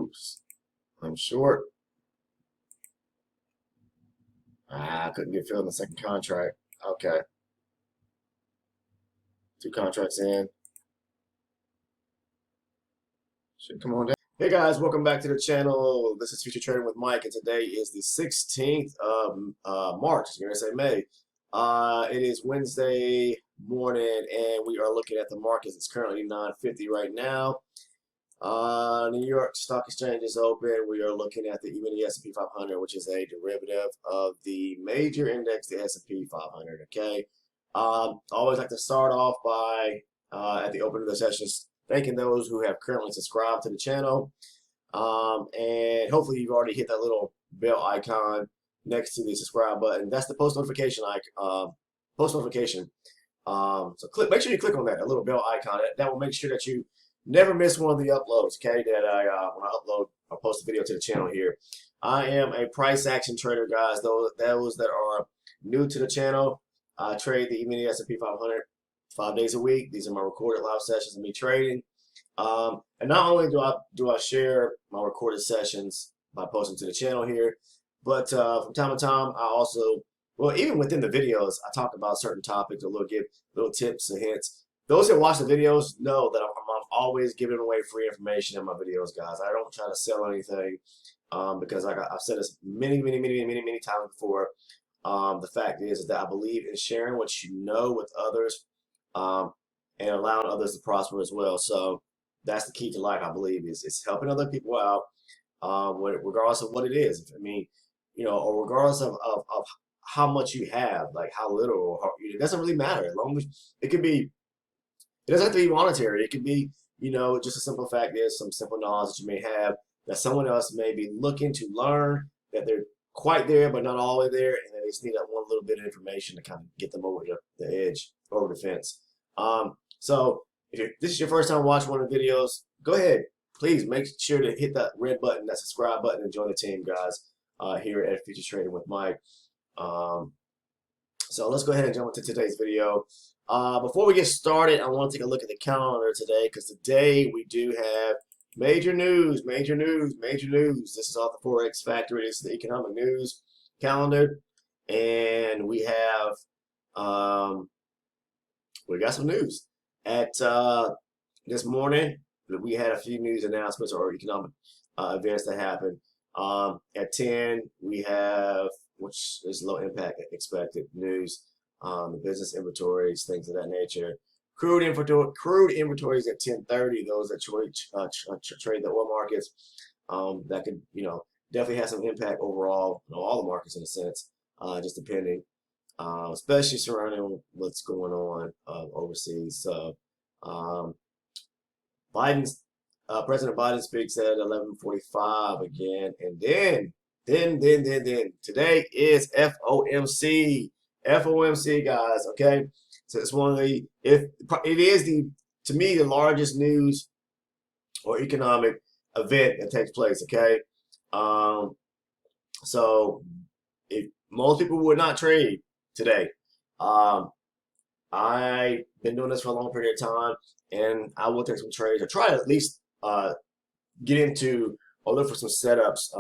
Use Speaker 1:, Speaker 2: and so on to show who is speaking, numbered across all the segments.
Speaker 1: Oops, I'm short. I couldn't get filled in the second contract. Okay, 2 contracts in. Should come on down. Hey guys, welcome back to the channel. This is Future Trading with Mike, and today is the 16th of March. I was going to say May. It is Wednesday morning, and we are looking at the markets. It's currently 9:50 right now. New York Stock Exchange is open. We are looking at the Emini S&P 500, which is a derivative of the major index, the S&P 500. Okay. Always like to start off by at the opening of the sessions, thanking those who have currently subscribed to the channel, and hopefully you've already hit that little bell icon next to the subscribe button. That's the post notification icon. So make sure you click on that little bell icon. That will make sure that you never miss one of the uploads, okay, that when I upload or post a video to the channel here. I am a price action trader, guys. Those that are new to the channel, I trade the Emini S&P 500 5 days a week. These are my recorded live sessions of me trading. And not only do I share my recorded sessions by posting to the channel here, but from time to time, I also, well, even within the videos, I talk about certain topics, give little tips and hints. Those that watch the videos know that I'm always giving away free information in my videos, guys. I don't try to sell anything because I've said this many times before. The fact is that I believe in sharing what you know with others and allowing others to prosper as well. So that's the key to life, I believe, is helping other people out, regardless of what it is. I mean, or regardless of how much you have, like how little, or it doesn't really matter. As long as it could be. It doesn't have to be monetary. It could be, just a simple fact is some simple knowledge that you may have that someone else may be looking to learn, that they're quite there but not all the way there, and they just need that one little bit of information to kind of get them over the edge, over the fence. So if this is your first time watching one of the videos, go ahead. Please make sure to hit that red button, that subscribe button, and join the team, guys, here at Future Trading with Mike. So let's go ahead and jump into today's video. Before we get started, I want to take a look at the calendar today, because today we do have major news. This is off the Forex Factory. This is the economic news calendar, and we have got some news at this morning. We had a few news announcements or economic events that happened. At 10, we have, which is low impact expected news. The business inventories, things of that nature. Crude inventories at 10:30. Those that trade the oil markets, that could definitely have some impact overall on all the markets in a sense, just depending, especially surrounding what's going on overseas. So President Biden speaks at 11:45 again, and then today is FOMC. FOMC, guys. Okay, so it's one of the to me the largest news or economic event that takes place. Okay, so if most people would not trade today, I've been doing this for a long period of time, and I will take some trades or try to at least get into or look for some setups,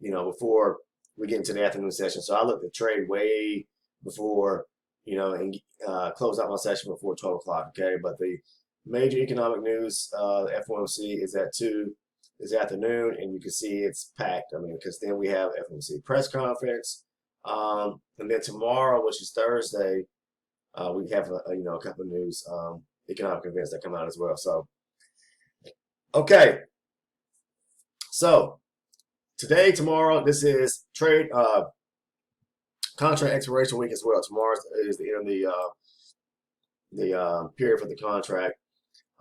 Speaker 1: before we get into the afternoon session. So I look to trade way before, and close out my session before 12 o'clock, okay? But the major economic news, FOMC, is at 2 this afternoon, and you can see it's packed. I mean, because then we have FOMC press conference, and then tomorrow, which is Thursday, we have a couple of news economic events that come out as well. So, okay. So today, tomorrow, this is trade contract expiration week as well. Tomorrow is the end of the period for the contract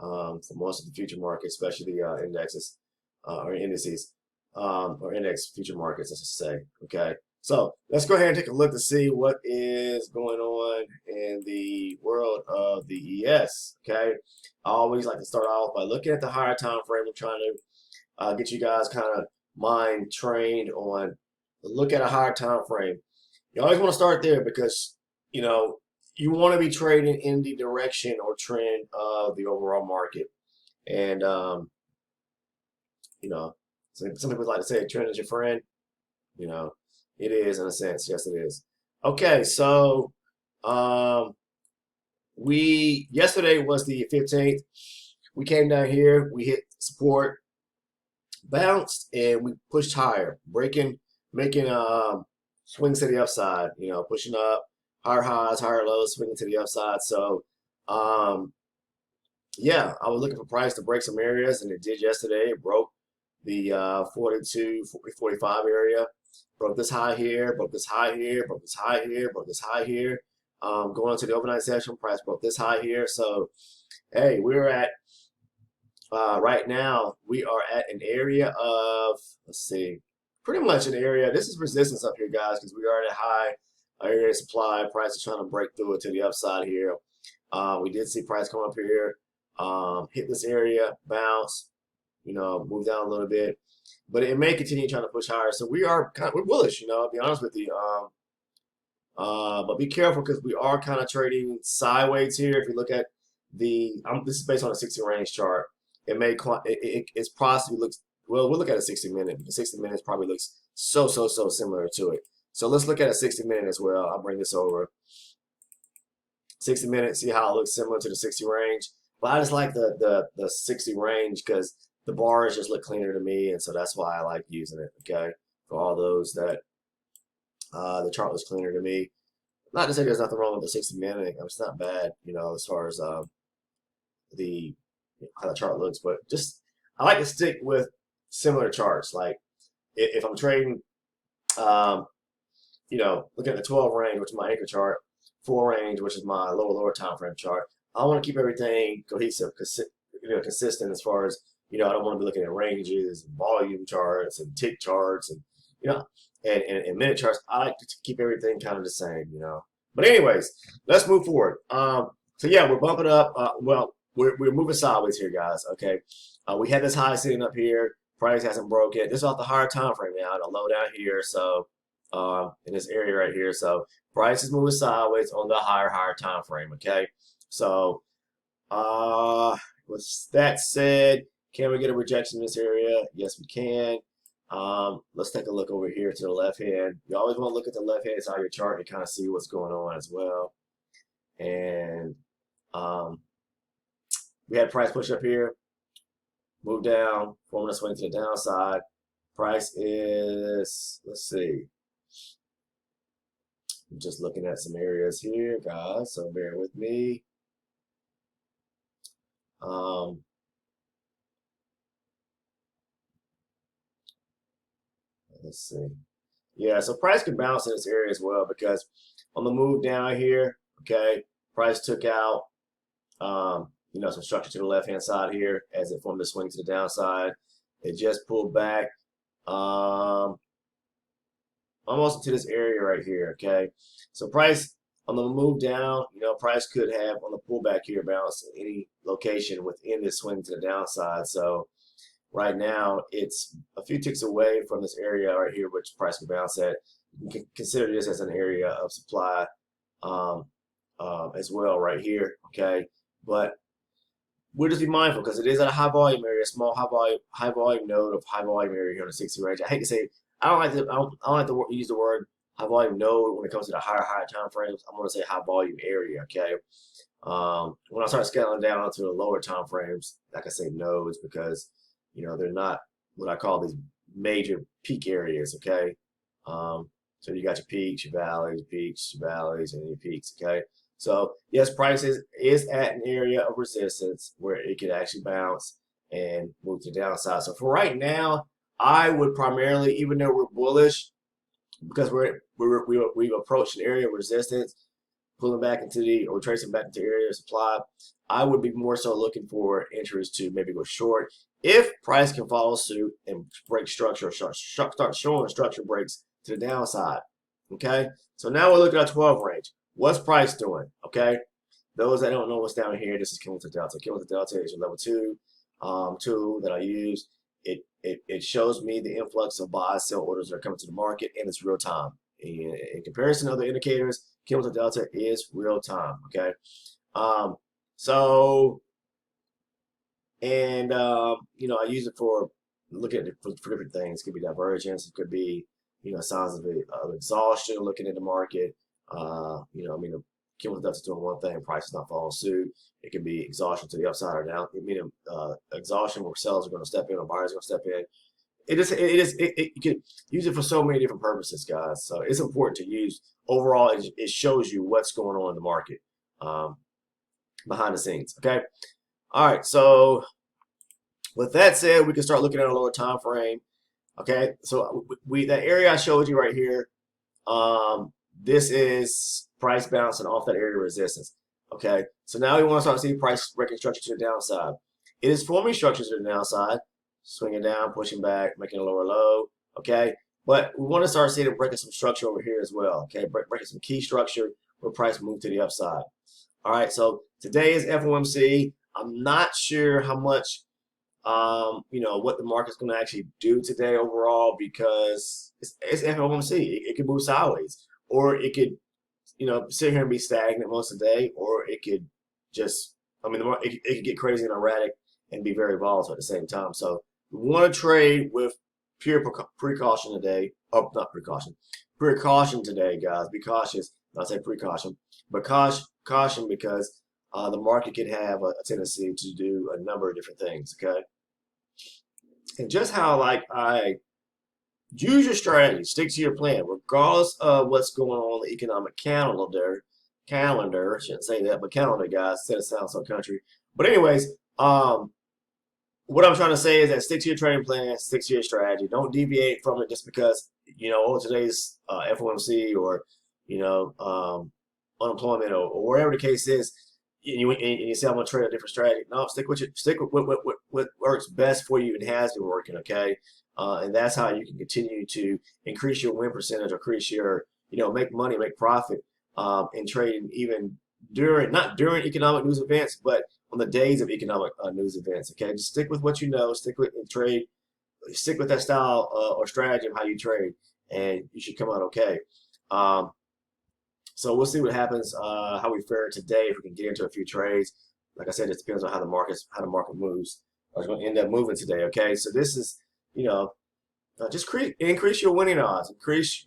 Speaker 1: for most of the future markets, especially the indexes or indices or index future markets, let's just say. Okay, so let's go ahead and take a look to see what is going on in the world of the ES. Okay, I always like to start off by looking at the higher time frame. I'm trying to get you guys kind of mind trained on look at a higher time frame. You always want to start there because, you want to be trading in the direction or trend of the overall market. And, some people like to say trend is your friend. You know, it is in a sense. Yes, it is. Okay, so um, yesterday was the 15th. We came down here, we hit support, bounced, and we pushed higher, making swings to the upside. You know, pushing up, higher highs, higher lows, swinging to the upside. So, um, yeah, I was looking for price to break some areas, and it did yesterday. It broke the 42, 45 area. Broke this high here, broke this high here, broke this high here, broke this high here. Going into the overnight session, price broke this high here. So, hey, we're at right now, we are at an area of, let's see, pretty much an area. This is resistance up here, guys, because we are at a high area of supply. Price is trying to break through it to the upside here. We did see price come up here, hit this area, bounce, you know, move down a little bit, but it may continue trying to push higher. So we're bullish, you know, I'll be honest with you. But be careful because we are kind of trading sideways here. If you look at this is based on a 60 range chart. It's possibly looks, well, we'll look at a 60 minute. The 60 minutes probably looks so similar to it. So let's look at a 60 minute as well. I'll bring this over. 60 minutes, see how it looks similar to the 60 range. But I just like the 60 range because the bars just look cleaner to me, and so that's why I like using it. Okay, for all those that the chart looks cleaner to me. Not to say there's nothing wrong with the 60 minute. It's not bad, you know, as far as the how the chart looks, but just I like to stick with similar charts. Like if I'm trading, you know, looking at the 12 range, which is my anchor chart, 4 range, which is my lower time frame chart. I want to keep everything cohesive, you know, consistent as far as, you know, I don't want to be looking at ranges, and volume charts, and tick charts, and you know, and minute charts. I like to keep everything kind of the same, you know. But anyways, let's move forward. So yeah, we're bumping up. Well, we're moving sideways here, guys. Okay, we had this high sitting up here. Price hasn't broke it. This is off the higher time frame now, the low down here. So in this area right here. So price is moving sideways on the higher time frame. Okay, so with that said, can we get a rejection in this area? Yes, we can. Let's take a look over here to the left hand. You always want to look at the left hand side of your chart to kind of see what's going on as well. And we had price push up here, move down, forming a swing to the downside. Price is, let's see. I'm just looking at some areas here, guys, so bear with me. Let's see. Yeah, so price can bounce in this area as well because on the move down here, okay, price took out, you know, some structure to the left-hand side here as it formed a swing to the downside. It just pulled back almost into this area right here, okay? So price on the move down, you know, price could have on the pullback here bounce any location within this swing to the downside. So right now it's a few ticks away from this area right here, which price can bounce at. You can consider this as an area of supply as well right here, okay? But we'll just be mindful because it is at a high volume area, small high volume node of high volume area here on the 60 range. I hate to say, I don't like to use the word high volume node when it comes to the higher time frames. I'm going to say high volume area, okay? When I start scaling down to the lower time frames, like I say, nodes, because you know they're not what I call these major peak areas, okay? So you got your peaks, your valleys, and your peaks, okay? So yes, price is at an area of resistance where it could actually bounce and move to the downside. So for right now, I would primarily, even though we're bullish, because we've approached an area of resistance, pulling back into or tracing back into area of supply, I would be more so looking for entries to maybe go short. If price can follow suit and break structure, start showing structure breaks to the downside, okay? So now we're looking at 12 range. What's price doing, okay? Those that don't know what's down here, this is cumulative delta. Cumulative delta is your level 2 tool that I use. It shows me the influx of buy sell orders that are coming to the market, and it's real time. In comparison to other indicators, cumulative delta is real time, okay? You know, I use it for look at it for different things. It could be divergence. It could be, signs of exhaustion looking at the market. I mean, the chemical stuff is doing one thing, price is not following suit. It could be exhaustion to the upside or down. I mean, exhaustion where sellers are going to step in or buyers are going to step in. You can use it for so many different purposes, guys. So it's important to use. Overall, it shows you what's going on in the market behind the scenes. Okay. All right. So with that said, we can start looking at a lower time frame. Okay. So that area I showed you right here. This is price bouncing off that area of resistance. Okay. So now we want to start to see price breaking structure to the downside. It is forming structures to the downside. Swinging down, pushing back, making a lower low, okay? But we want to start seeing it breaking some structure over here as well, okay? Breaking some key structure where price move to the upside. All right, so today is FOMC. I'm not sure how much, what the market's going to actually do today overall because it's FOMC. It could move sideways, or it could, sit here and be stagnant most of the day, or it could just, it could get crazy and erratic and be very volatile at the same time. So we want to trade with pure precaution today. Oh, not precaution. Precaution today, guys. Be cautious. Not say precaution, but caution because the market can have a tendency to do a number of different things. Okay, and just how I use your strategy, stick to your plan, regardless of what's going on in the economic calendar. I shouldn't say that, but calendar, guys. Instead of sound so country. But anyways, what I'm trying to say is that stick to your trading plan, stick to your strategy. Don't deviate from it just because, today's FOMC or, unemployment or wherever the case is, and you say I'm going to trade a different strategy. No, stick with what works best for you and has been working, okay? And that's how you can continue to increase your win percentage, increase your, make money, make profit in trading even not during economic news events, but on the days of economic news events. Okay, just stick with what you know, stick with and trade, stick with that style or strategy of how you trade, and you should come out okay. So we'll see what happens, how we fare today. If we can get into a few trades, like I said, it depends on how the market moves. It's going to end up moving today. Okay, so this is just increase your winning odds, increase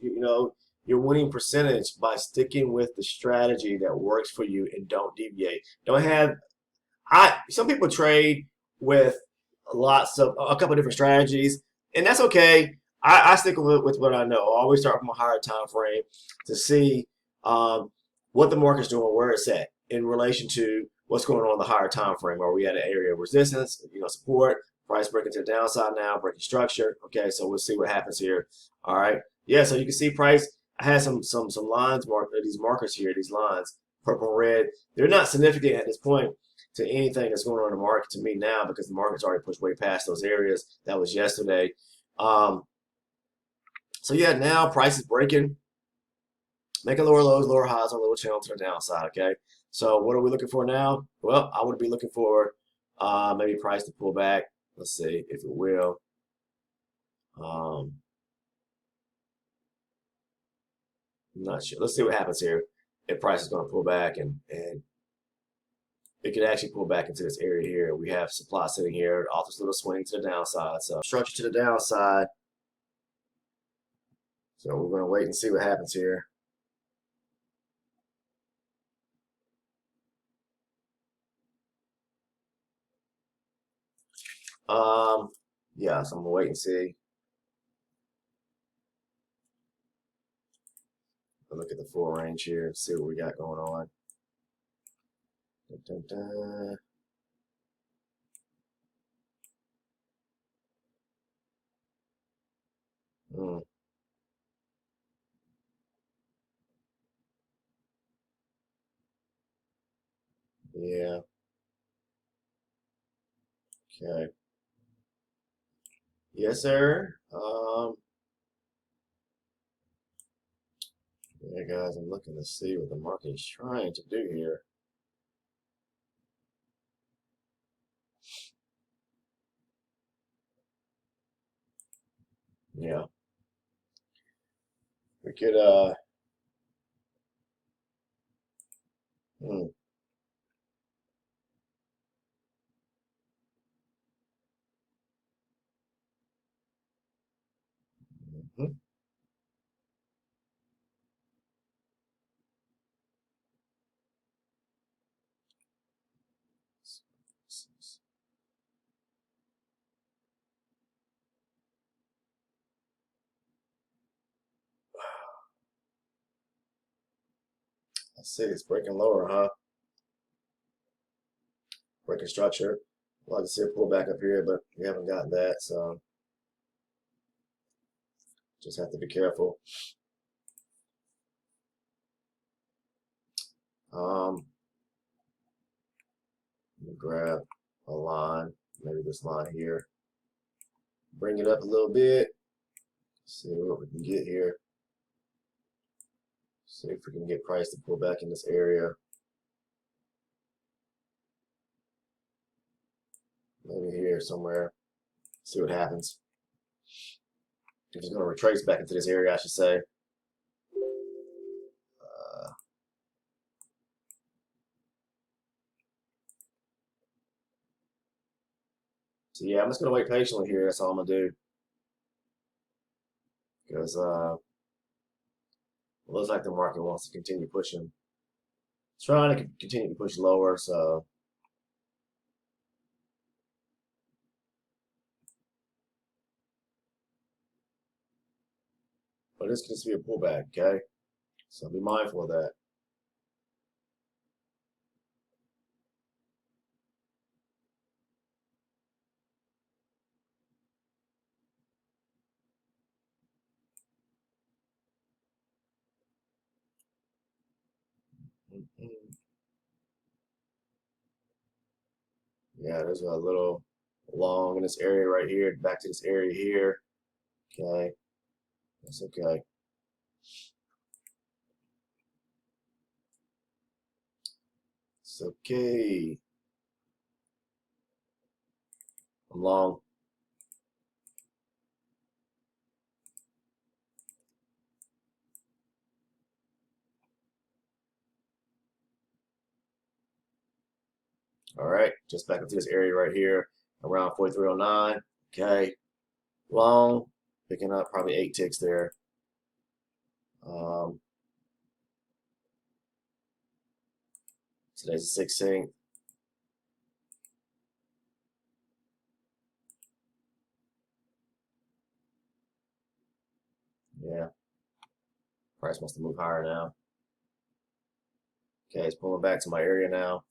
Speaker 1: your winning percentage by sticking with the strategy that works for you and don't deviate. Don't have some people trade with a couple of different strategies, and that's okay. I stick with what I know. I always start from a higher time frame to see what the market's doing, where it's at in relation to what's going on in the higher time frame. Are we at an area of resistance, support, price breaking to the downside now, breaking structure? Okay, so we'll see what happens here. All right, yeah. So you can see price. I had some lines marked, these markers here, these lines, purple and red. They're not significant at this point to anything that's going on in the market to me now because the market's already pushed way past those areas. That was yesterday. So yeah, now price is breaking, making lower lows, lower highs on a little channel to the downside. Okay, so what are we looking for now? Well, I would be looking for maybe price to pull back. Let's see if it will. I'm not sure. Let's see what happens here. If price is going to pull back and it could actually pull back into this area here. We have supply sitting here off this little swing to the downside. So structure to the downside. So we're going to wait and see what happens here. Yeah, so I'm going to wait and see. I'll look at the full range here and see what we got going on. Dun, dun, dun. Yeah. Okay. Yes, sir. Yeah, guys, I'm looking to see what the market is trying to do here. Yeah. We could, hmm. Mm-hmm. I see it's breaking lower, huh? Breaking structure. I'd like to see a pullback up here, but we haven't gotten that, so just have to be careful. Let me grab a line, maybe this line here. Bring it up a little bit. See what we can get here. See if we can get price to pull back in this area. Maybe here somewhere. See what happens. If it's going to retrace back into this area, I should say. So yeah, I'm just going to wait patiently here. That's all I'm going to do. Because it looks like the market wants to continue pushing. Trying to continue to push lower, so but it's going to be a pullback, okay? So be mindful of that. Yeah, there's a little long in this area right here, back to this area here. Okay, that's okay. It's okay. I'm long. All right, just back into this area right here, around 4309. Okay, long, picking up probably 8 ticks there. Today's the 16th. Yeah, price wants to move higher now. Okay, it's pulling back to my area now.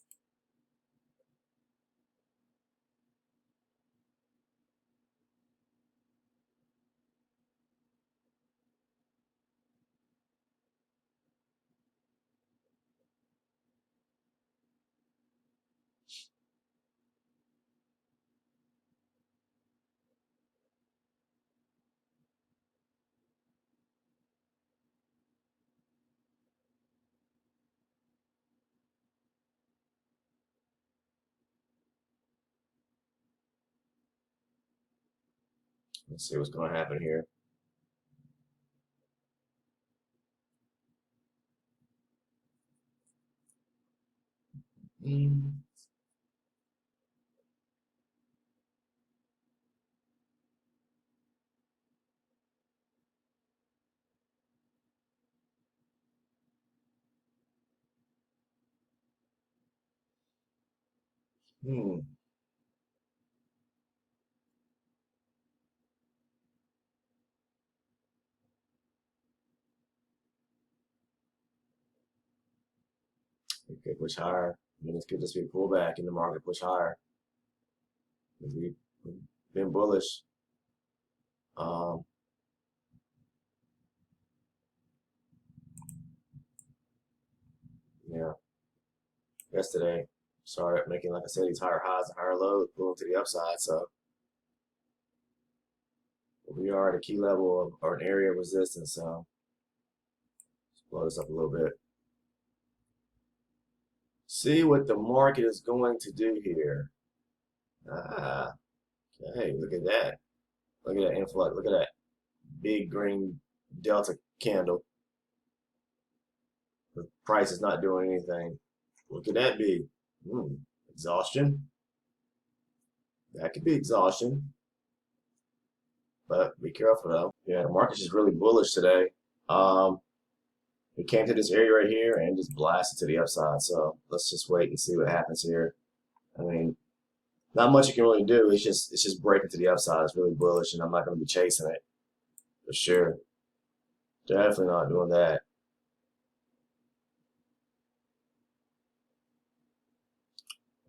Speaker 1: Let's see what's going to happen here. Mm. Hmm. It could push higher. I mean, this could just be a pullback in the market, push higher. We've been bullish. Um, yeah, yesterday started making, like I said, these higher highs and higher lows, pulling to the upside. So we are at a key level of, or an area of resistance. So let's blow this up a little bit. See what the market is going to do here. Ah, okay, look at that. Look at that influx. Look at that big green delta candle. The price is not doing anything. What could that be? Exhaustion. That could be exhaustion. but be careful though. Yeah, the market's just really bullish today. Um, it came to this area right here and just blasted to the upside. So let's just wait and see what happens here. I mean, not much you can really do. It's just breaking to the upside. It's really bullish, and I'm not going to be chasing it for sure. Definitely not doing that.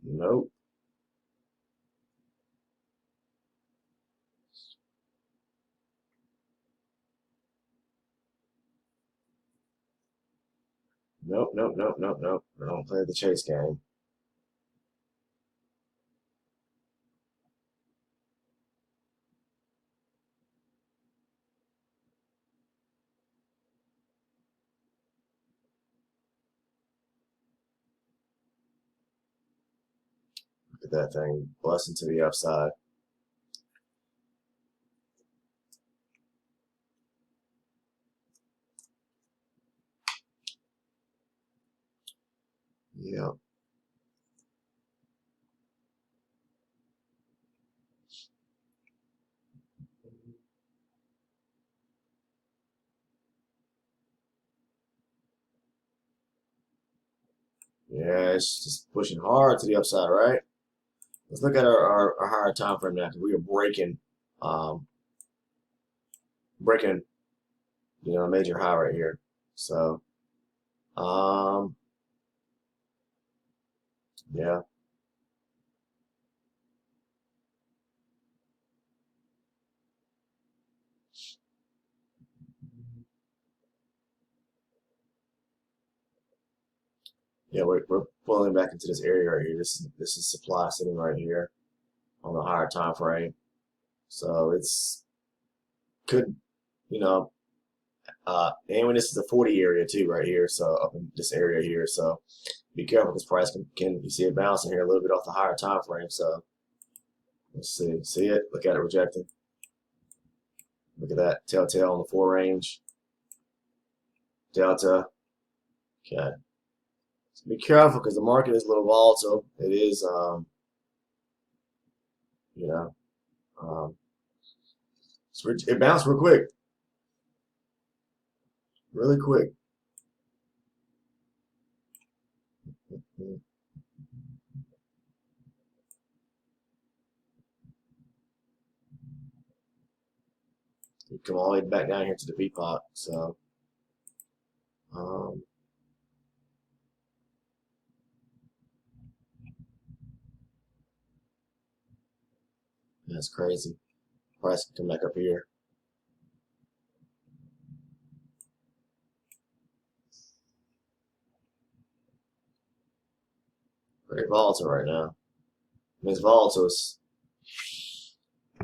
Speaker 1: Nope. Nope. Nope. Nope. Nope. Nope. I don't play the chase game. Look at that thing busting to the upside. Yep. Yeah, it's just pushing hard to the upside, right? Let's look at our higher time frame now, because we are um, breaking, a major high right here. So, um, yeah, yeah, we're pulling back into this area right here. This is supply sitting right here on the higher time frame. So it's could, you know, and when this is the 40 area too right here. So up in this area here. So be careful because price can you see it bouncing here a little bit off the higher time frame. So let's see it. Look at it rejecting. Look at that telltale on the 4 range. Delta. Okay. So be careful because the market is a little volatile. It is, you know, um, it bounced real quick, really quick. We come all the way back down here to the V-pot. So, um, that's crazy. Price can come back up here. Very volatile right now. I mean, it's volatile.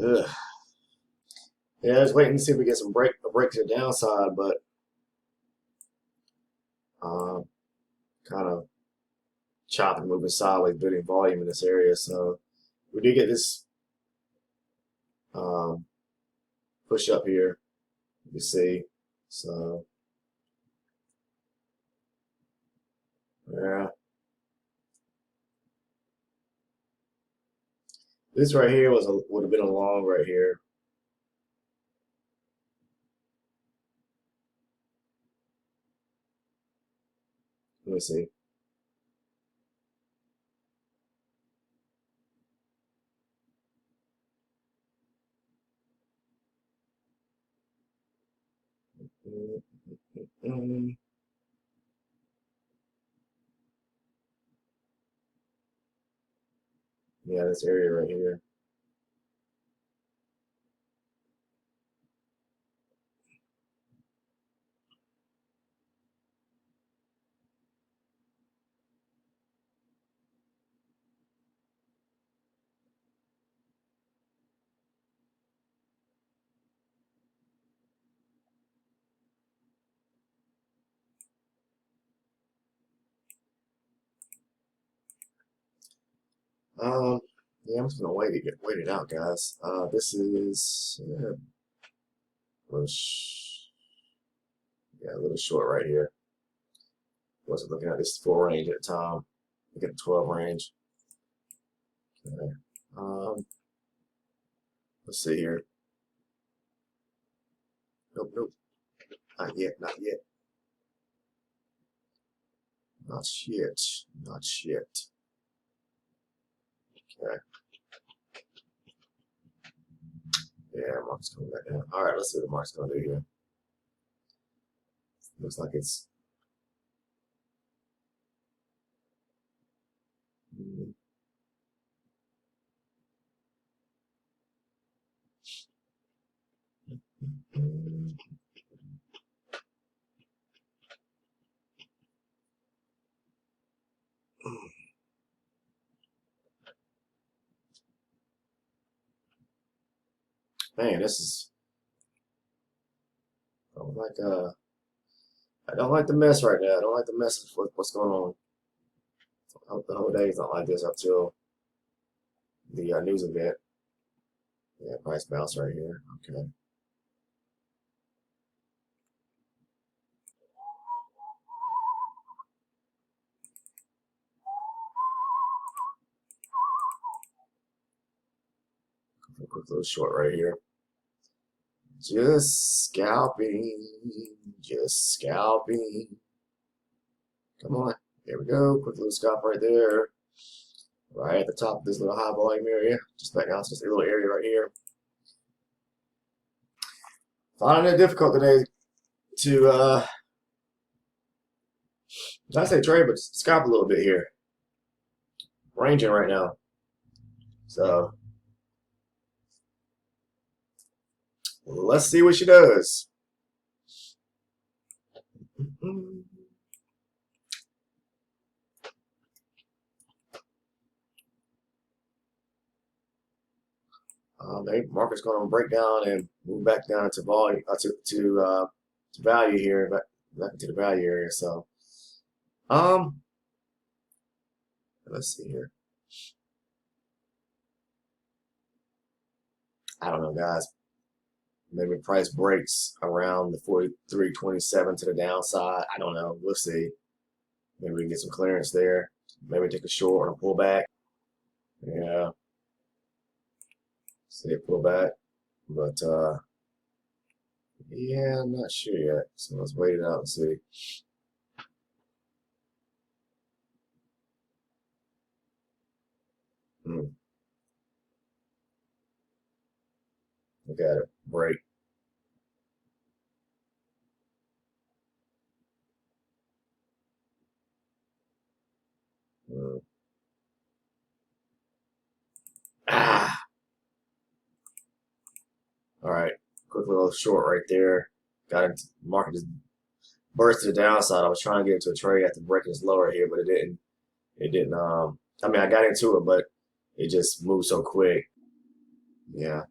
Speaker 1: Ugh. Yeah, just waiting to see if we get a break to the downside, but um, kind of chopping, moving sideways, building volume in this area. So we do get this um, push up here. You see, so yeah, this right here would have been a long right here. Let me see. Mm. Yeah, this area right here. Um, yeah, I'm just gonna wait it out, guys. This is yeah, a little short right here. Wasn't looking at this 4 range at the time. Look at the 12 range. Okay. Um, let's see here. Nope, nope. Not yet, not yet. Not yet. Not yet. Okay. Yeah, market's coming back down. All right, let's see what the market's going to do here. Looks like it's. Man, this is. I don't like I don't like the mess right now. I don't like the mess with what's going on. The whole day is not like this up till the news event. Yeah, price bounce right here. Okay. A quick little short right here. Just scalping. Just scalping. Come on. There we go. Quick little scalp right there. Right at the top of this little high volume area. Just back out to this little area right here. Finding it difficult today to not say trade, but scalp a little bit here. Ranging right now. So let's see what she does. Maybe market's going to break down and move back down to volume to value here, back into the value area. So, let's see here. I don't know, guys. Maybe price breaks around the 43.27 to the downside. I don't know. We'll see. Maybe we can get some clearance there. Maybe take a short or a pullback. Yeah. See it pull back. But yeah, I'm not sure yet. So let's wait it out and see. Look at it. Break. Mm. Ah. All right. Quick little short right there. Got into market just burst to the downside. I was trying to get into a trade after breaking this lower here, but it didn't. It didn't. I mean, I got into it, but it just moved so quick. Yeah.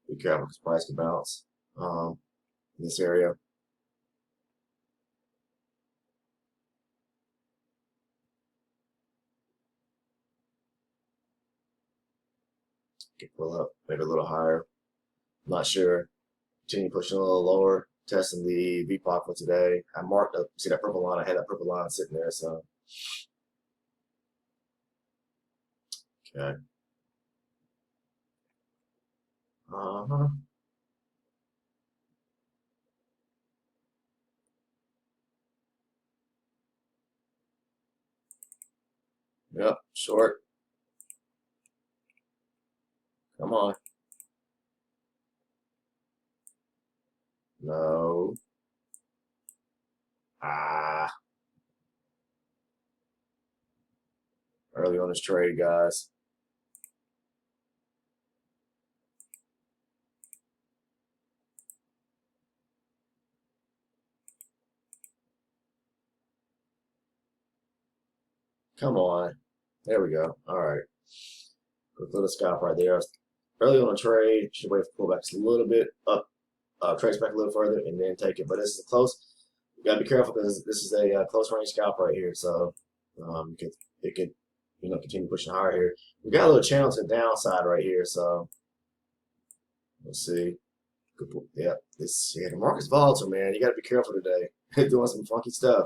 Speaker 1: Be careful because price can bounce. In this area. Get pull up, maybe a little higher. Not sure. Continue pushing a little lower. Testing the VPOC for today. I marked up. See that purple line? I had that purple line sitting there. So. Okay. Uh-huh. Yep. Short. Come on. No. Ah. Early on this trade, guys. Come on. There we go. All right. Quick little scalp right there. Early on the trade. Should wait for pullbacks a little bit up. Trace back a little further and then take it. But this is a close. You gotta be careful because this is a close range scalp right here. So it could continue pushing higher here. We got a little channel to the downside right here. So we'll see. Yeah, the market's volatile, man. You gotta be careful today. Doing some funky stuff.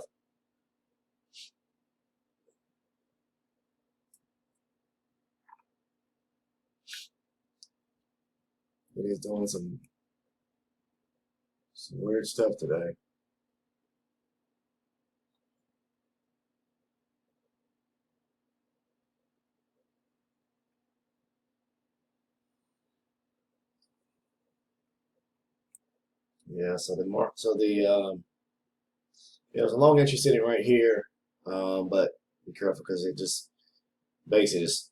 Speaker 1: It is doing some Some weird stuff today. Yeah, so there's a long entry sitting right here, but be careful because it just basically just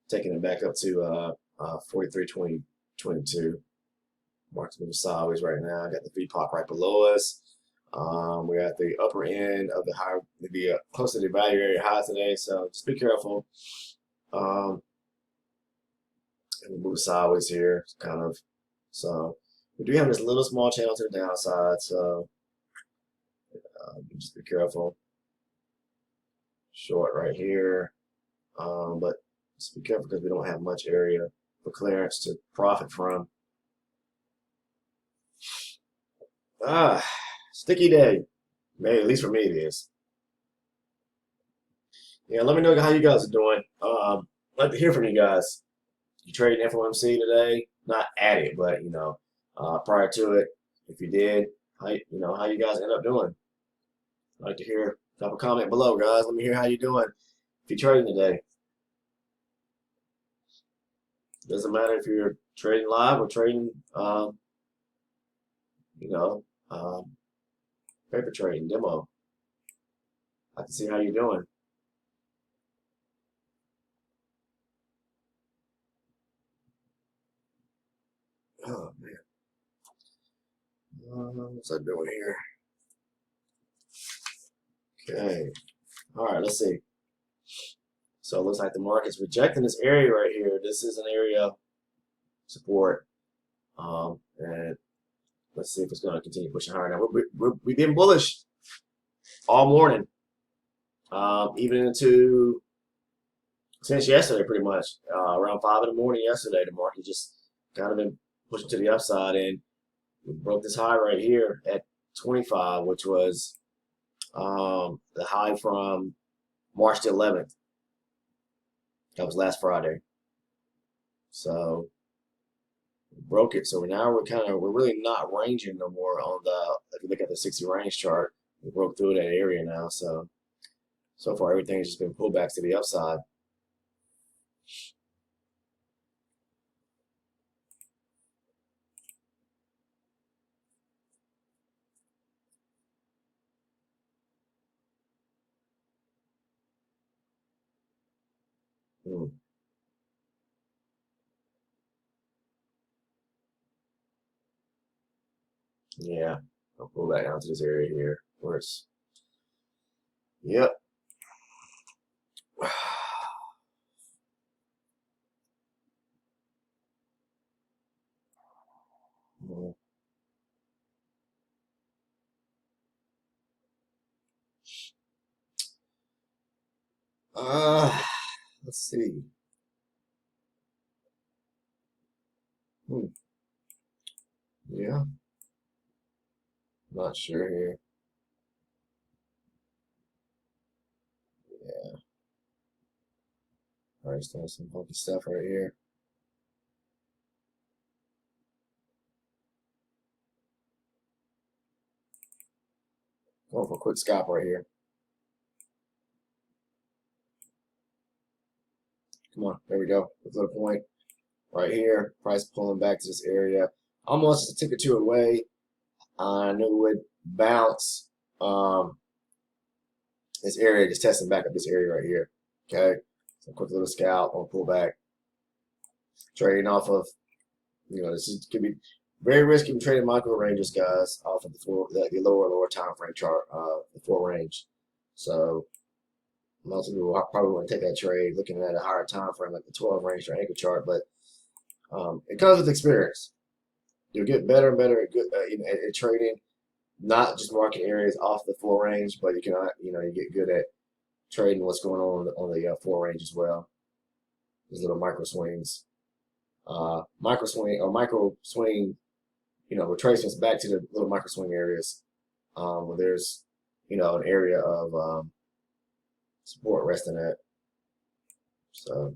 Speaker 1: taking it back up to 43.2022. Market's moving sideways right now. Got the VPOC right below us. We're at the upper end of the high, close to the value area high today, so just be careful. And we move sideways here, kind of. So we do have this little small channel to the downside, so just be careful. Short right here, but just be careful because we don't have much area for clearance to profit from. Sticky day. Maybe at least for me it is. Yeah, let me know how you guys are doing. I'd like to hear from you guys. You traded FOMC today? Not at it, but prior to it, if you did, how you guys end up doing? I'd like to hear. Drop a comment below, guys. Let me hear how you doing. If you're trading today, doesn't matter if you're trading live or trading, paper trading demo. I can see how you're doing. Oh man, what's I doing here? Okay, all right. Let's see. So it looks like the market's rejecting this area right here. This is an area of support, and let's see if it's going to continue pushing higher. Now we've been bullish all morning, even into since yesterday, pretty much around 5 in the morning yesterday. The market just kind of been pushing to the upside, and we broke this high right here at 25, which was the high from March the 11th. That was last Friday. So we broke it. So now we're really not ranging no more on if you look at the 60 range chart, we broke through that area now. So far everything's just been pulled back to the upside. Yeah, I'll pull back down to this area here where it's, yep. Let's see. Yeah, not sure here. Yeah, alright, still some funky stuff right here. Going for a quick scalp right here. Come on, there we go. Let's go to the point right here. Price pulling back to this area. Almost a tick or two away. I knew it would bounce this area, just testing back up this area right here. Okay, so quick little scalp on pullback. Trading off of, this could be very risky trading micro ranges, guys, off of the lower time frame chart, the 4 range. So most of people probably want to take that trade looking at a higher time frame like the 12 range or anchor chart, but it comes with experience. You'll get better and better at trading, not just market areas off the 4 range, but you can you get good at trading what's going on the 4 range as well. These little micro swings, micro swing, retracements back to the little micro swing areas where there's an area of support resting at. So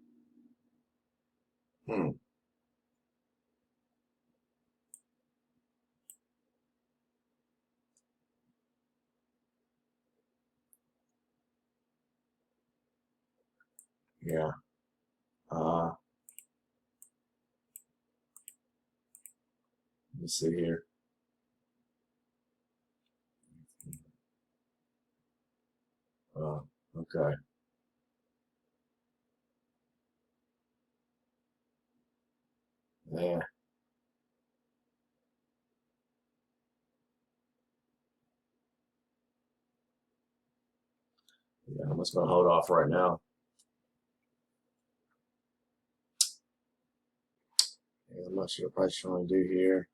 Speaker 1: Yeah. Let's see here. Okay. Yeah. Yeah, I'm just gonna hold off right now. Yeah, I'm not sure what price you're trying to do here.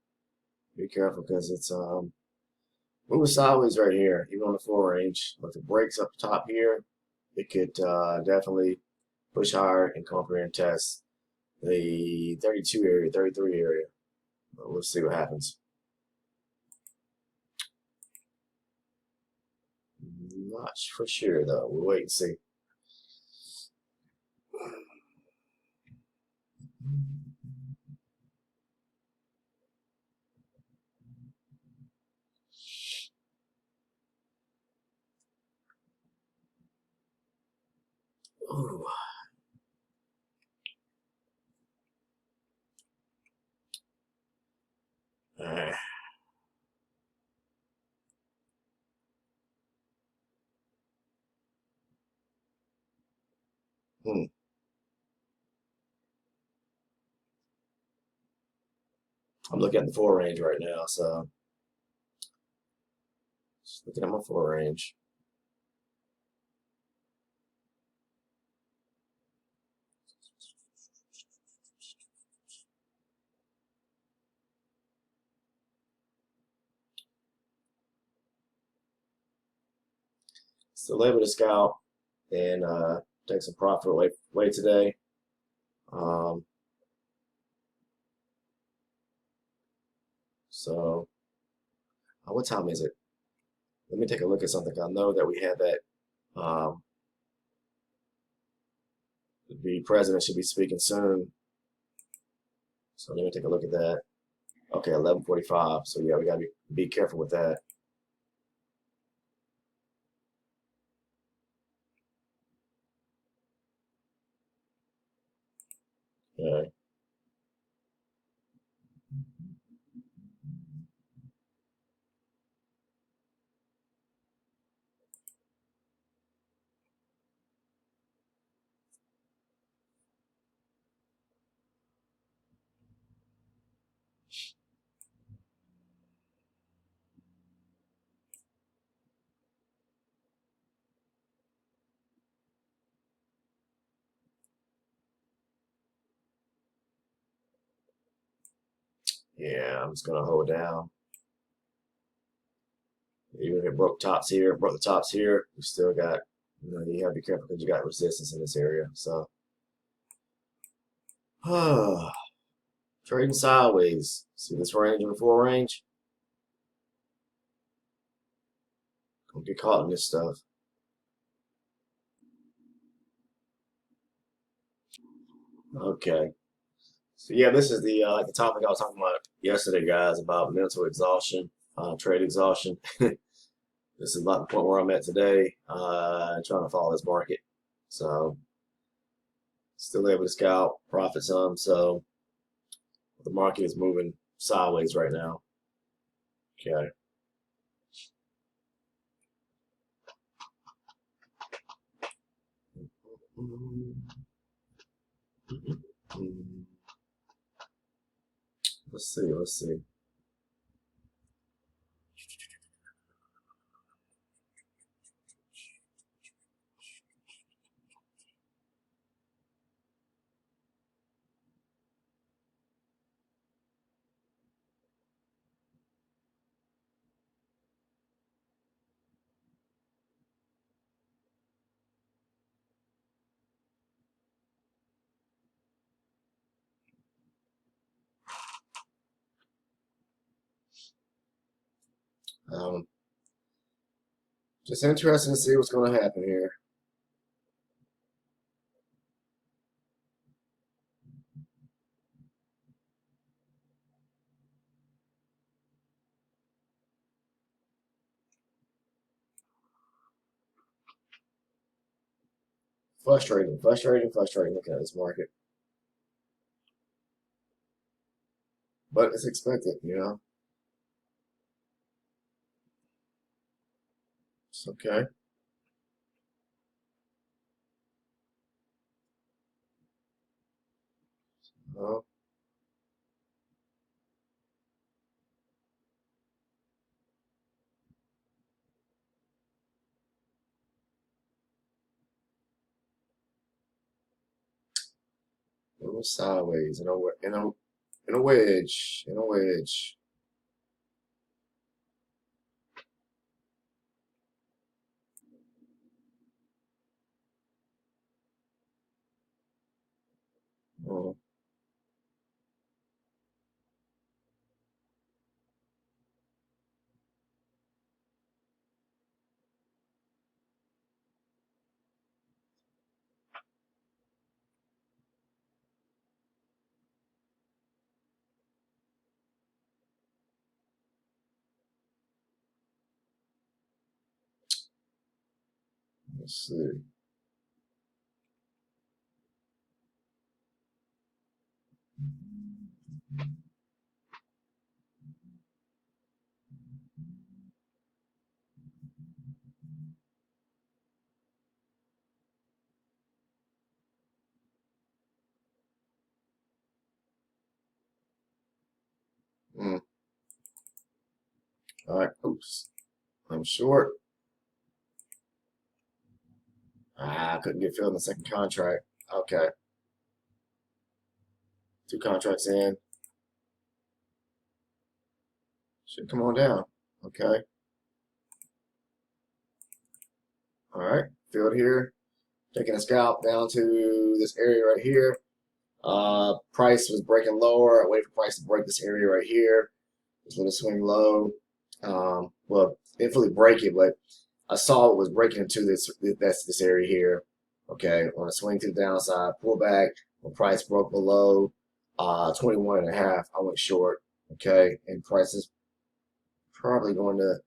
Speaker 1: Be careful because it's moving sideways right here, even on the 4 range. But if it breaks up top here, it could definitely push higher and come up here and test the 32 area, 33 area. But we'll see what happens. Not for sure though. We'll wait and see. Ooh. Uh, hmm. I'm looking at the 4 range right now, so just looking at my 4 range. Still able to scalp and take some profit away today. Um, so what time is it? Let me take a look at something. I know that we have that um, the president should be speaking soon. So let me take a look at that. Okay, 11:45. So yeah, we gotta be careful with that. Okay. Yeah, I'm just gonna hold down. Even if it broke tops here, broke the tops here, we still got, you gotta be careful because you got resistance in this area. So, trading sideways. See this range on the 4 range? Don't get caught in this stuff. Okay. So yeah, this is the like the topic I was talking about yesterday, guys, about mental exhaustion, trade exhaustion. This is about the point where I'm at today, trying to follow this market. So still able to scalp, profit some. So the market is moving sideways right now. Okay. Let's see. Let's see. Um, just interesting to see what's going to happen here. Frustrating, frustrating, frustrating looking at this market. But it's expected, you know. It's okay. Well, it was sideways in a wedge, in a wedge. Oh, let's see. Mm. All right, oops. I'm short. I couldn't get filled in the second contract. Okay, two contracts in. Should come on down. Okay. All right, filled here. Taking a scalp down to this area right here. Price was breaking lower. I waited for price to break this area right here. Just let it swing low. Well, didn't fully break it, but I saw it was breaking into this area here. Okay, on a swing to the downside, pull back. When price broke below 21.5, I went short. Okay, and price is probably going to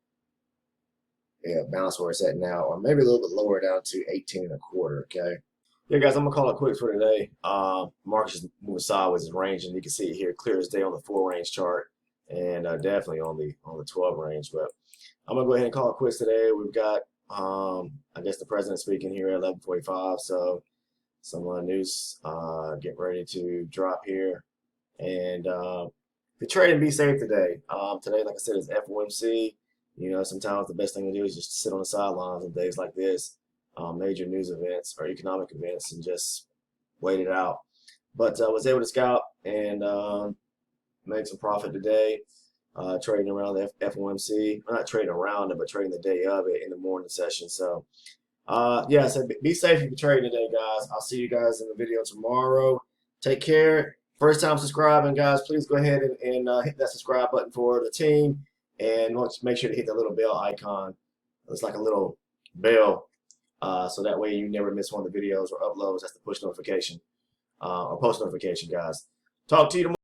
Speaker 1: bounce where it's at now, or maybe a little bit lower down to 18.25. Okay. Yeah, guys, I'm gonna call it quits for today. Market's is moving sideways, is ranging. You can see it here clear as day on the 4 range chart, and definitely on the 12 range. But I'm gonna go ahead and call it quits today. We've got I guess the president speaking here at 11:45, so some news getting ready to drop here, and the trade and be safe today. Today, like I said, is FOMC. You know, sometimes the best thing to do is just sit on the sidelines on days like this, major news events or economic events, and just wait it out. But I was able to scalp and make some profit today, trading around the FOMC. Not trading around it, but trading the day of it in the morning session. So, yeah, so be safe if you're trading today, guys. I'll see you guys in the video tomorrow. Take care. First time subscribing, guys, please go ahead and hit that subscribe button for the team. And make sure to hit the little bell icon. It's like a little bell. So that way you never miss one of the videos or uploads. That's the push notification or post notification, guys. Talk to you tomorrow.